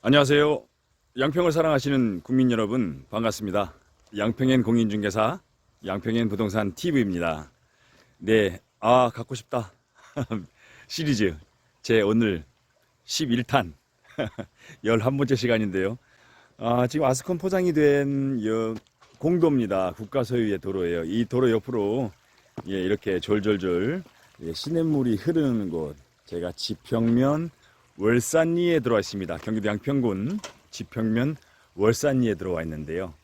안녕하세요. 양평을 사랑하시는 국민 여러분 반갑습니다. 양평엔 공인중개사 양평엔 부동산 TV입니다. 네, 갖고 싶다 시리즈 제 오늘 11탄 11번째 시간인데요. 지금 아스콘 포장이 된 공도입니다. 국가 소유의 도로예요. 이 도로 옆으로 이렇게 졸졸졸 시냇물이 흐르는 곳, 제가 지평면 월산리에 들어와 있습니다. 경기도 양평군 지평면 월산리에 들어와 있는데요.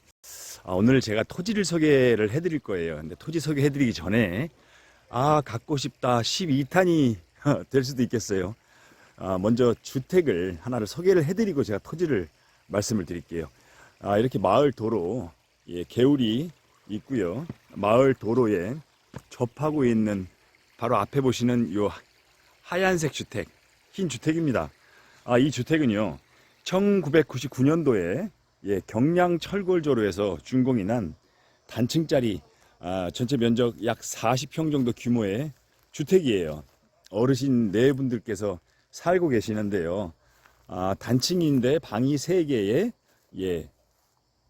오늘 제가 토지를 소개를 해드릴 거예요. 근데 토지 소개해드리기 전에 갖고 싶다 12탄이 될 수도 있겠어요. 먼저 주택을 하나를 소개를 해드리고 제가 토지를 말씀을 드릴게요. 이렇게 마을 도로, 개울이 있고요. 마을 도로에 접하고 있는 바로 앞에 보시는 요 하얀색 주택, 흰 주택입니다. 이 주택은요 1999년도에 경량철골조로에서 준공이 난 단층짜리 전체 면적 약 40평 정도 규모의 주택이에요. 어르신 네 분들께서 살고 계시는데요. 단층인데 방이 3개에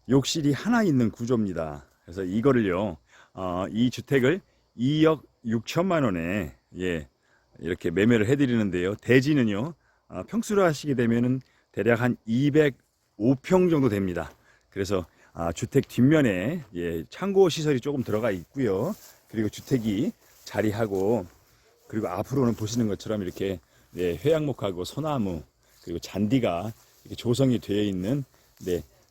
욕실이 하나 있는 구조입니다. 그래서 이거를요 이 주택을 2억 6천만 원에 이렇게 매매를 해드리는데요. 대지는요 평수로 하시게 되면은 대략 한 205평 정도 됩니다. 그래서 주택 뒷면에 창고 시설이 조금 들어가 있고요. 그리고 주택이 자리하고, 그리고 앞으로는 보시는 것처럼 이렇게 회양목하고 소나무 그리고 잔디가 이렇게 조성이 되어 있는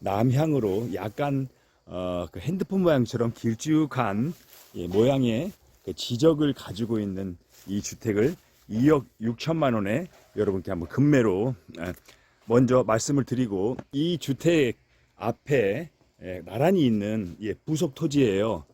남향으로 약간 그 핸드폰 모양처럼 길쭉한 모양의 그 지적을 가지고 있는 이 주택을 2억 6천만 원에 여러분께 한번 금매로 먼저 말씀을 드리고, 이 주택 앞에 나란히 있는 부속 토지예요.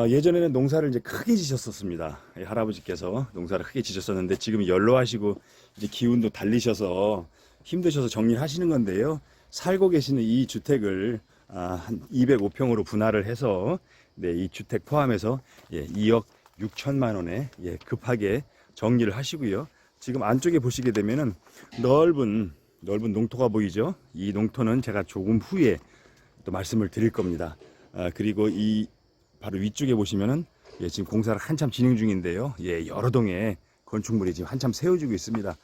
예전에는 농사를 이제 크게 지셨었습니다. 할아버지께서 농사를 크게 지셨었는데 지금 연로하시고 이제 기운도 달리셔서 힘드셔서 정리를 하시는 건데요. 살고 계시는 이 주택을 한 205평으로 분할을 해서 이 주택 포함해서 2억 6천만 원에 급하게 정리를 하시고요. 지금 안쪽에 보시게 되면은 넓은 농토가 보이죠. 이 농토는 제가 조금 후에 또 말씀을 드릴 겁니다. 그리고 이 바로 위쪽에 보시면은 지금 공사를 한참 진행 중인데요. 여러 동의 건축물이 지금 한참 세워지고 있습니다.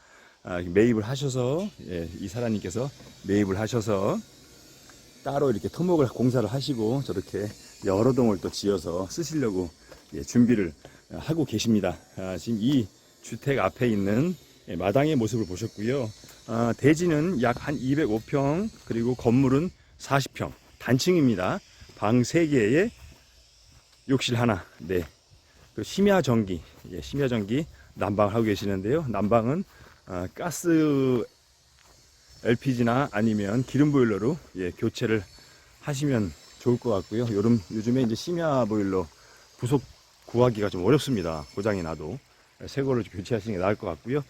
매입을 하셔서 이 사장님께서 매입을 하셔서 따로 이렇게 토목을 공사를 하시고 저렇게 여러 동을 또 지어서 쓰시려고 준비를 하고 계십니다. 지금 이 주택 앞에 있는 마당의 모습을 보셨고요. 대지는 약 한 205평, 그리고 건물은 40평, 단층입니다. 방 3개에 욕실 하나, 그 심야전기, 심야전기 난방을 하고 계시는데요. 난방은 가스 LPG나 아니면 기름 보일러로 교체를 하시면 좋을 것 같고요. 요즘에 이제 심야 보일러 부속 구하기가 좀 어렵습니다. 고장이 나도 새 거를 교체하시는 게 나을 것 같고요.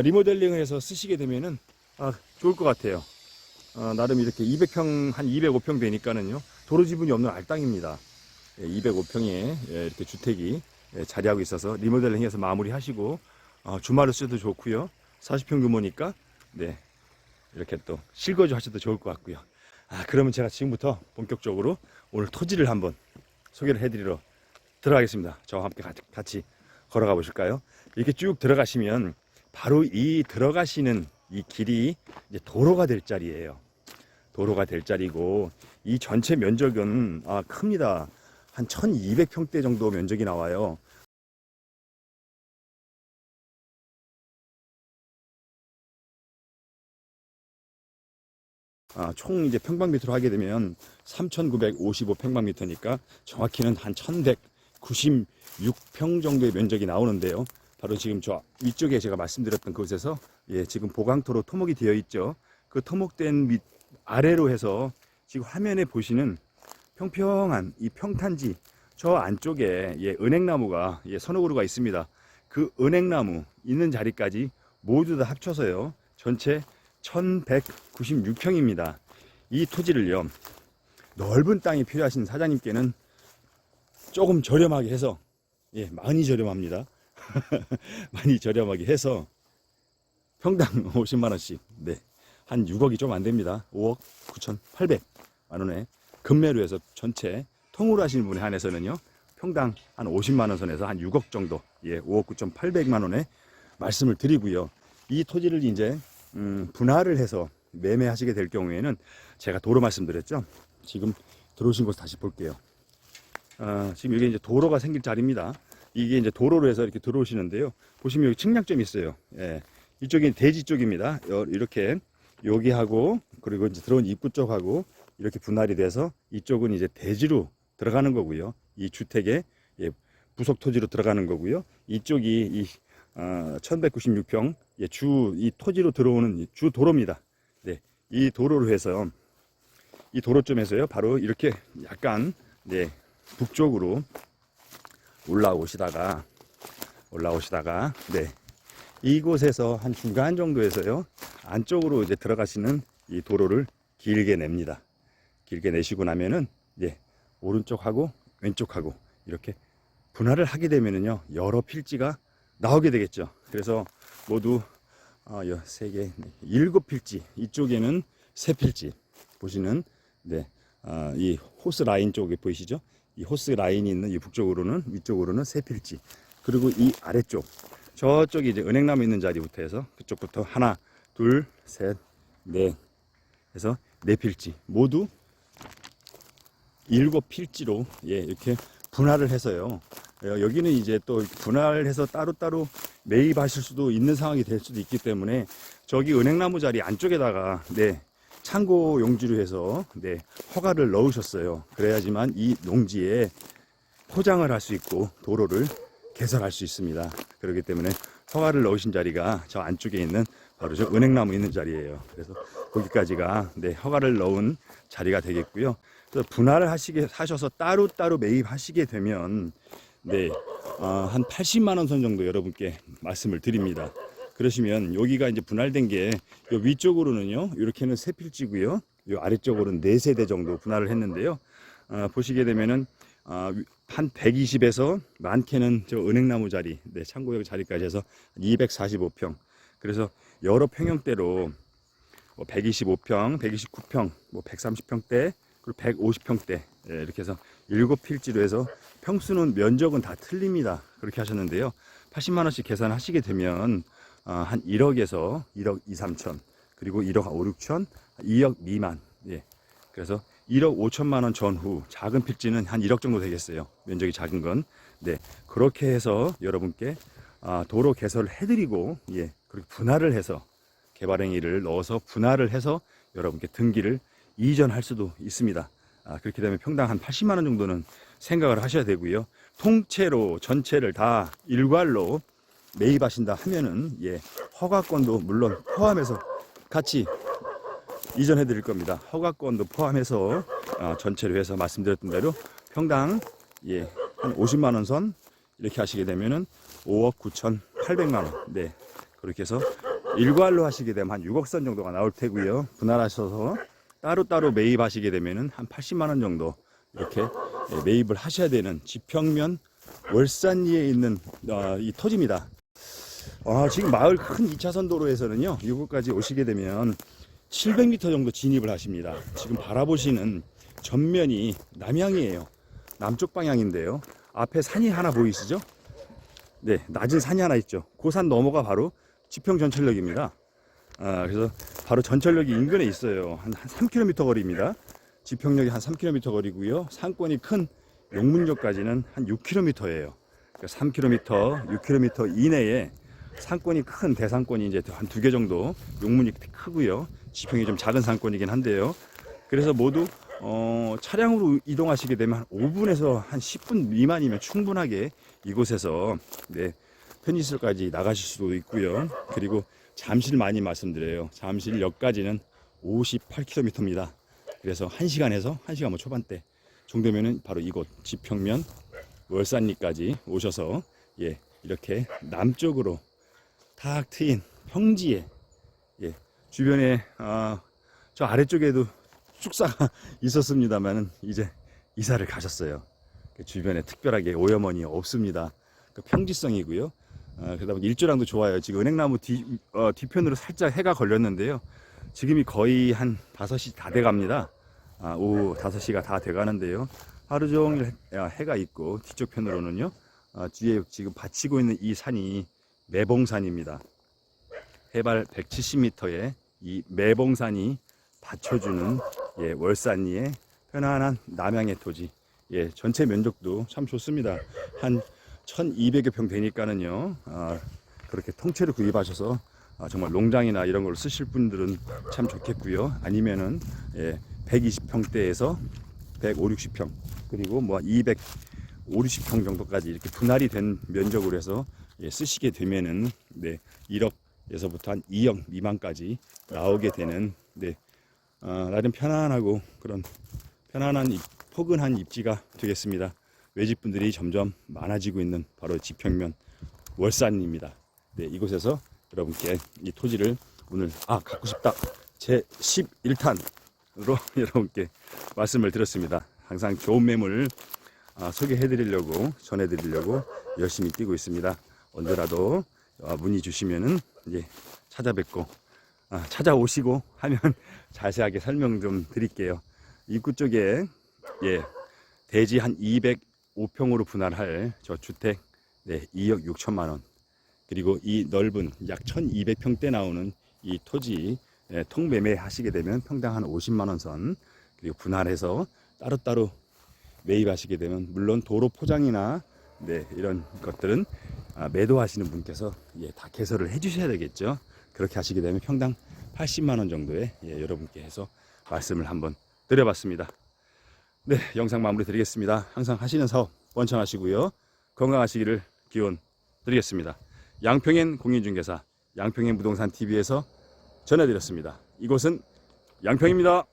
리모델링을 해서 쓰시게 되면은 좋을 것 같아요. 나름 이렇게 200평, 한 205평 되니까는요 도로 지분이 없는 알땅입니다. 205평에 이렇게 주택이 자리하고 있어서 리모델링해서 마무리하시고 주말을 써도 좋고요. 40평 규모니까 이렇게 또 실거주 하셔도 좋을 것 같고요. 그러면 제가 지금부터 본격적으로 오늘 토지를 한번 소개를 해드리러 들어가겠습니다. 저와 함께 같이 걸어가 보실까요? 이렇게 쭉 들어가시면 바로 이 들어가시는 이 길이 이제 도로가 될 자리예요. 도로가 될 자리고, 이 전체 면적은 큽니다. 한 1200평대 정도 면적이 나와요. 총 이제 평방미터로 하게 되면 3955평방미터니까 정확히는 한 1196평 정도의 면적이 나오는데요. 바로 지금 저 위쪽에 제가 말씀드렸던 그곳에서 지금 보강토로 토목이 되어 있죠. 그 토목된 밑 아래로 해서 지금 화면에 보시는 평평한 이 평탄지, 저 안쪽에 은행나무가 서너 그루가 있습니다. 그 은행나무 있는 자리까지 모두 다 합쳐서요 전체 1196평입니다. 이 토지를요 넓은 땅이 필요하신 사장님께는 조금 저렴하게 해서, 많이 저렴합니다. 많이 저렴하게 해서 평당 50만원씩 한 6억이 좀 안 됩니다. 5억 9,800만 원에 금매로 해서 전체 통으로 하시는 분에 한해서는요, 평당 한 50만 원 선에서 한 6억 정도, 예, 5억 9,800만 원에 말씀을 드리고요. 이 토지를 이제 분할을 해서 매매하시게 될 경우에는 제가 도로 말씀드렸죠. 지금 들어오신 곳 다시 볼게요. 지금 이게 이제 도로가 생길 자리입니다. 이게 이제 도로로 해서 이렇게 들어오시는데요. 보시면 여기 측량점이 있어요. 예, 이쪽이 대지 쪽입니다. 이렇게 여기하고 그리고 이제 들어온 입구 쪽하고 이렇게 분할이 돼서 이쪽은 이제 대지로 들어가는 거고요. 이 주택에, 예, 부속 토지로 들어가는 거고요. 이쪽이 이 1196평, 예, 이 토지로 들어오는 주 도로입니다. 네, 이 도로로 해서 이 도로점에서요, 바로 이렇게 약간, 네, 북쪽으로 올라오시다가, 네, 이곳에서 한 중간 정도에서요, 안쪽으로 이제 들어가시는 이 도로를 길게 냅니다. 길게 내시고 나면은, 예, 오른쪽하고 왼쪽하고 이렇게 분할을 하게 되면은요, 여러 필지가 나오게 되겠죠. 그래서 모두 3개, 7필지, 이쪽에는 3필지 보시는, 네, 이 호스 라인 쪽에 보이시죠? 이 호스 라인이 있는 이 북쪽으로는, 위쪽으로는 3필지, 그리고 이 아래쪽 저쪽이 이제 은행나무 있는 자리부터 해서 그쪽부터 하나, 둘, 셋, 넷 해서 4필지 모두 7필지로, 예, 이렇게 분할을 해서요. 여기는 이제 또 분할해서 따로따로 매입하실 수도 있는 상황이 될 수도 있기 때문에 저기 은행나무 자리 안쪽에다가, 네, 창고 용지로 해서, 네, 허가를 넣으셨어요. 그래야지만 이 농지에 포장을 할 수 있고 도로를 개설할 수 있습니다. 그렇기 때문에 허가를 넣으신 자리가 저 안쪽에 있는 바로 저 은행나무 있는 자리예요. 그래서 거기까지가, 네, 허가를 넣은 자리가 되겠고요. 그래서 분할을 하셔서 따로따로 매입하시게 되면, 네, 한 80만 원 선 정도 여러분께 말씀을 드립니다. 그러시면 여기가 이제 분할된 게 요 위쪽으로는요, 이렇게는 3필지고요, 요 아래쪽으로는 4세대 정도 분할을 했는데요. 보시게 되면은 한 120에서 많게는 저 은행나무 자리, 네, 창고역 자리까지 해서 245평. 그래서 여러 평형대로 125평, 129평, 130평대, 그리고 150평대, 예, 이렇게 해서 7필지로 해서 평수는 면적은 다 틀립니다. 그렇게 하셨는데요. 80만 원씩 계산하시게 되면 한 1억에서 1억 2, 3천, 그리고 1억 5, 6천, 2억 미만, 예. 그래서 1억 5천만 원 전후 작은 필지는 한 1억 정도 되겠어요. 면적이 작은 건. 네, 그렇게 해서 여러분께 도로 개설을 해드리고, 예, 그리고 분할을 해서 개발행위를 넣어서 분할을 해서 여러분께 등기를 이전할 수도 있습니다. 그렇게 되면 평당 한 80만 원 정도는 생각을 하셔야 되고요. 통째로 전체를 다 일괄로 매입하신다 하면은, 예, 허가권도 물론 포함해서 같이 이전해 드릴 겁니다. 허가권도 포함해서 전체로 해서 말씀드렸던 대로 평당, 예, 한 50만 원 선 이렇게 하시게 되면은 5억 9,800만 원. 네, 그렇게 해서 일괄로 하시게 되면 한 6억 선 정도가 나올 테고요. 분할하셔서 따로따로 매입하시게 되면은 한 80만 원 정도 이렇게, 예, 매입을 하셔야 되는 지평면 월산리에 있는 이 토지입니다. 지금 마을 큰 2차선 도로에서는요, 이곳까지 오시게 되면 700m 정도 진입을 하십니다. 지금 바라보시는 전면이 남향이에요. 남쪽 방향인데요. 앞에 산이 하나 보이시죠? 네, 낮은 산이 하나 있죠. 그 산 너머가 바로 지평전철역입니다. 그래서 바로 전철역이 인근에 있어요. 한 3km 거리입니다. 지평역이 한 3km 거리고요. 상권이 큰 용문역까지는 한 6km예요. 그러니까 3km, 6km 이내에 상권이 큰 대상권이 이제 한 2개 정도, 용문이 크고요. 지평이 좀 작은 상권이긴 한데요. 그래서 모두 차량으로 이동하시게 되면 한 5분에서 한 10분 미만이면 충분하게 이곳에서, 네, 편의시설까지 나가실 수도 있고요. 그리고 잠실 많이 말씀드려요. 잠실역까지는 58km입니다. 그래서 1시간에서 1시간 뭐 초반대 정도면은 바로 이곳 지평면 월산리까지 오셔서, 예, 이렇게 남쪽으로 탁 트인 평지에, 예, 주변에 저 아래쪽에도 축사가 있었습니다만은 이제 이사를 가셨어요. 주변에 특별하게 오염원이 없습니다. 그 평지성이고요. 그러다 보니 일조량도 좋아요. 지금 은행나무 뒤편으로 살짝 해가 걸렸는데요. 지금이 거의 한 5시 다 돼갑니다. 오후 5시가 다 돼가는데요. 하루 종일 해가 있고 뒤쪽 편으로는요. 뒤에 지금 받치고 있는 이 산이 매봉산입니다. 해발 170m의 이 매봉산이 받쳐주는 월산리의 편안한 남양의 토지. 전체 면적도 참 좋습니다. 한 1200여 평 되니까는요. 그렇게 통째로 구입하셔서 정말 농장이나 이런 걸 쓰실 분들은 참 좋겠고요. 아니면은 120평대에서 150, 60평 그리고 뭐 200, 50평 정도까지 이렇게 분할이 된 면적으로 해서 쓰시게 되면은 1억에서부터 한 2억 미만까지 나오게 되는 나름 편안하고 그런 편안한 포근한 입지가 되겠습니다. 외집분들이 점점 많아지고 있는 바로 지평면 월산입니다. 이곳에서 여러분께 이 토지를 오늘 갖고 싶다 제 11탄으로 여러분께 말씀을 드렸습니다. 항상 좋은 매물 소개해 드리려고 전해 드리려고 열심히 뛰고 있습니다. 언제라도 문의 주시면은 찾아뵙고 찾아오시고 하면 자세하게 설명 좀 드릴게요. 입구 쪽에 대지 한 205평으로 분할할 저 주택 2억 6천만 원, 그리고 이 넓은 약 1200평대 나오는 이 토지 통매매 하시게 되면 평당 한 50만 원 선, 그리고 분할해서 따로따로 매입하시게 되면 물론 도로 포장이나 이런 것들은 매도하시는 분께서 다 개설을 해 주셔야 되겠죠. 그렇게 하시게 되면 평당 80만 원 정도에 여러분께 해서 말씀을 한번 드려봤습니다. 영상 마무리 드리겠습니다. 항상 하시는 사업 원천하시고요. 건강하시기를 기원 드리겠습니다. 양평엔 공인중개사 양평엔 부동산 TV에서 전해드렸습니다. 이곳은 양평입니다.